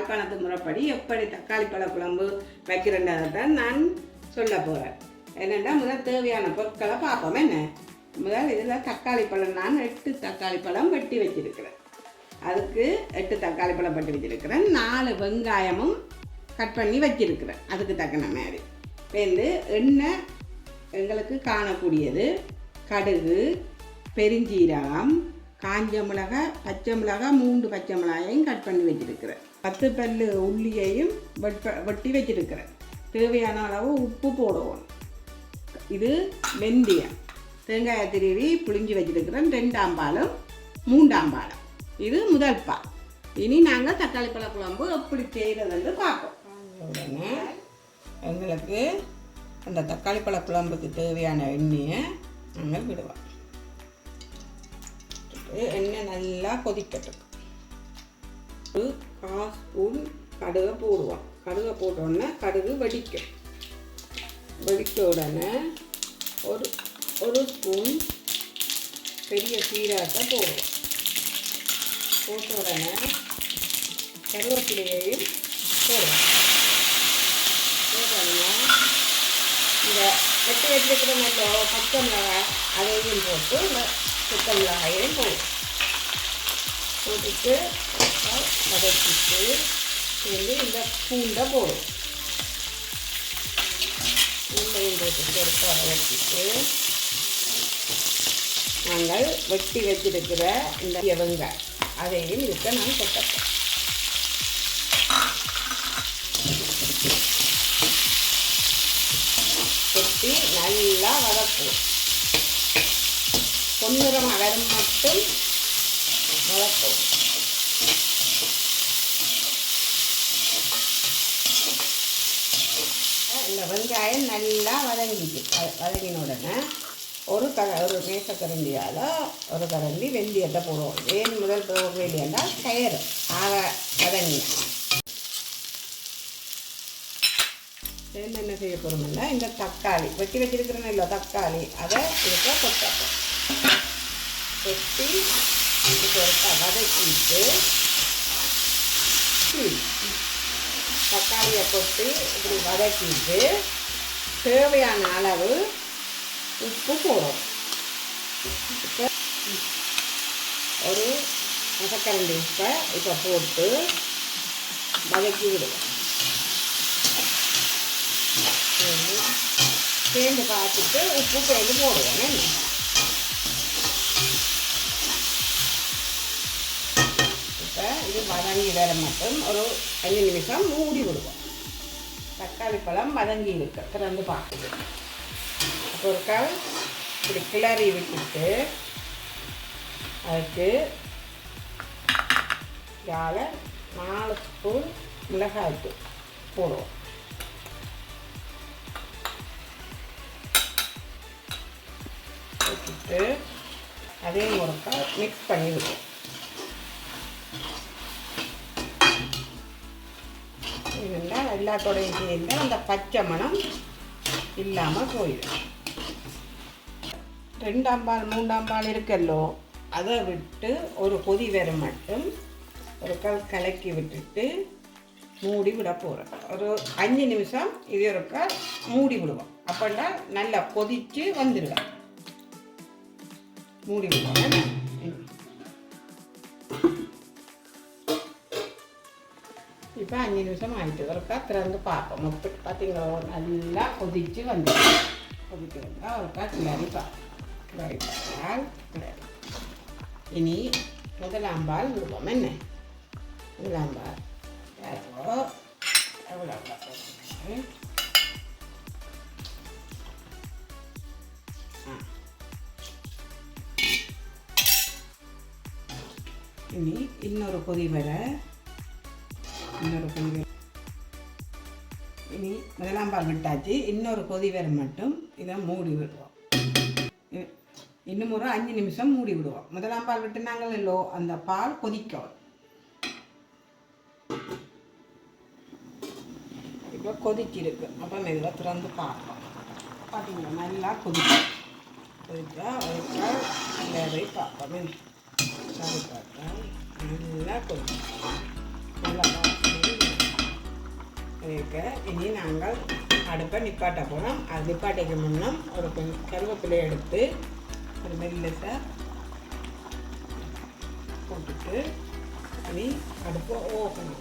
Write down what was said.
யாழ்ப்பாணத்து முறைப்படி எப்படி தக்காளி பழ குழம்பு வைக்கிறேன்றதை தான் நான் சொல்ல போகிறேன். என்னென்னா முதல் தேவையான பொருட்களை பார்ப்போம். என்ன முதல் இதில் தக்காளி பழம் நான் 8 தக்காளி பழம் வெட்டி வச்சிருக்கிறேன். அதுக்கு 8 தக்காளி பழம் வெட்டி வச்சிருக்கிறேன். 4 வெங்காயமும் கட் பண்ணி வச்சிருக்கிறேன். அதுக்கு தக்கன மாதிரி வந்து எண்ணெய் எங்களுக்கு காணக்கூடியது, கடுகு, பெருஞ்சீரகம், காஞ்ச மிளகாய், பச்சை மிளகாய், 3 பச்சை மிளகாயையும் கட் பண்ணி வச்சிருக்கிறேன். 10 பல்லு உள்ளியையும் வெட்டி வச்சிருக்கிறேன். தேவையான அளவு உப்பு போடுவோம். இது வெந்தயம், தேங்காயை திருவி புளிஞ்சி வச்சிருக்கிறேன். 2ஆம் பாலும் 3ஆம் பாலும். இது முதல் பால். இனி நாங்கள் தக்காளி பழ குழம்பு எப்படி செய்கிறதுன்னு பார்ப்போம். உடனே எங்களுக்கு அந்த தக்காளி பழ குழம்புக்கு தேவையான எண்ணெயை நாங்கள் விடுவோம். எண்ணெய் நல்லா கொதிக்கட்டும். ஒரு 1/4 ஸ்பூன் கடுகை போடுவோம். கடுகை போட்டோடனே கடுகு வெடிக்கும். வெடிக்க உடனே ஒரு ஸ்பூன் பெரிய சீரகத்தை போடுவோம். போட்ட உடனே கருவேப்பிலையையும் போடுவோம். போட்டோம்னா இந்த வெட்டி வச்சிருக்கிற நல்ல பச்சை மிளகாய் அதையும் போட்டு பச்சை மிளகாயையும் போடுவோம். போட்டுட்டு வதக்கிட்டு இந்த பூண்டை போடுவோம். பூண்டையும் போட்டு எடுத்து வதக்கிட்டு நாங்கள் வெட்டி வச்சிருக்கிற இந்த வெங்காயம் அதையும் இருக்க நான் கொட்டப்போம். கொட்டி நல்லா வதக்குவோம். பொன்னிறமாக வரும் மட்டும் வதக்குவோம். இந்த வெங்காயம் நல்லா வதங்கின உடனே ஒரு மேசக்கரண்டியால் ஒரு கரண்டி வெந்தயத்தை போடுவோம். ஏன் முதல் போட வேண்டியன்னா கயிறு ஆக வதங்கின. என்ன செய்ய போகிறோம்னா இந்த தக்காளி வெட்டி வச்சிருக்கிறேன்னு இல்லை தக்காளி அதை இருக்க கொட்டப்போம். கொட்டி இதுக்கு ஒருக்கா வதக்கிட்டு தக்காளியை கொட்டி இப்படி வதக்கிட்டு தேவையான அளவு உப்பு போடும். இப்போ ஒரு மசக்கரண்டி உப்பை இப்போ போட்டு வதக்கி விடுவோம். சேர்ந்து பார்த்துட்டு உப்பு சேர்ந்து போடுவோம். இப்போ இது வதங்கி வர மட்டும் ஒரு 5 நிமிஷம் மூடி விடுவோம். தக்காளி பழம் வதங்கி இருக்கு திறந்து பார்க்குது. அப்போ ஒரு கால் இப்படி கிளறி விட்டுட்டு அதுக்கு 4 ஸ்பூன் மிளகாய்த்தூள் போடுவோம். வச்சுட்டு அதையும் ஒரு கால் மிக்ஸ் பண்ணி விடுவோம். இருந்தால் எல்லாத்தோடையும் சேர்ந்து அந்த பச்சை மணம் இல்லாமல் போயிடும். 2ஆம் பால் 3ஆம் பால் இருக்கல்லோ அதை விட்டு ஒரு கொதி வர மட்டும் ஒரு கலக்கி விட்டுட்டு மூடி விட போகிறோம். ஒரு 5 நிமிஷம் இது ஒருக்கா மூடி விடுவோம். அப்படின்னா நல்லா கொதித்து வந்துடுவோம். மூடி விடுவோம். இப்போ 5 நிமிஷம் ஆகிட்டு ஒருக்கா திறந்து பார்ப்போம். மொத்தம் பார்த்தீங்களா நல்லா கொதித்து வந்துடும். கொதித்து வந்தால் ஒருக்கா கிளறி பார்ப்போம். கிளறி பார்த்தால் இனி முதலாம் பால் விடுவோம். என்ன முதலாம் பால் எவ்வளோ இனி இன்னொரு கொதி வர இனி முதலாம் பால் விட்டாச்சு. இன்னொரு கொதி வர மட்டும் இதை மூடி விடுவோம். இன்னும் ஒரு 5 நிமிஷம் மூடி விடுவோம். முதலாம் பால் விட்டு நாங்கள் இல்லோ அந்த பால் கொதிக்கும். இப்போ கொதிச்சிருக்கு. அப்போ மெதுவாக திறந்து பார்ப்போம். பார்த்தீங்களா நல்லா கொதிக்கும். கொதிச்சா கிளறி பார்ப்போம். கிளறி பார்த்தா நல்லா கொதிக்கும். நல்லா இருக்க. இனி நாங்கள் அடுப்பை நிப்பாட்ட போகிறோம். அது நிப்பாட்டைக்கு முன்னம் ஒரு கொஞ்சம் கருவேப்பிலை எடுத்து ஒரு மெல்லிசாக போட்டுட்டு இனி அடுப்பை ஓப்பன்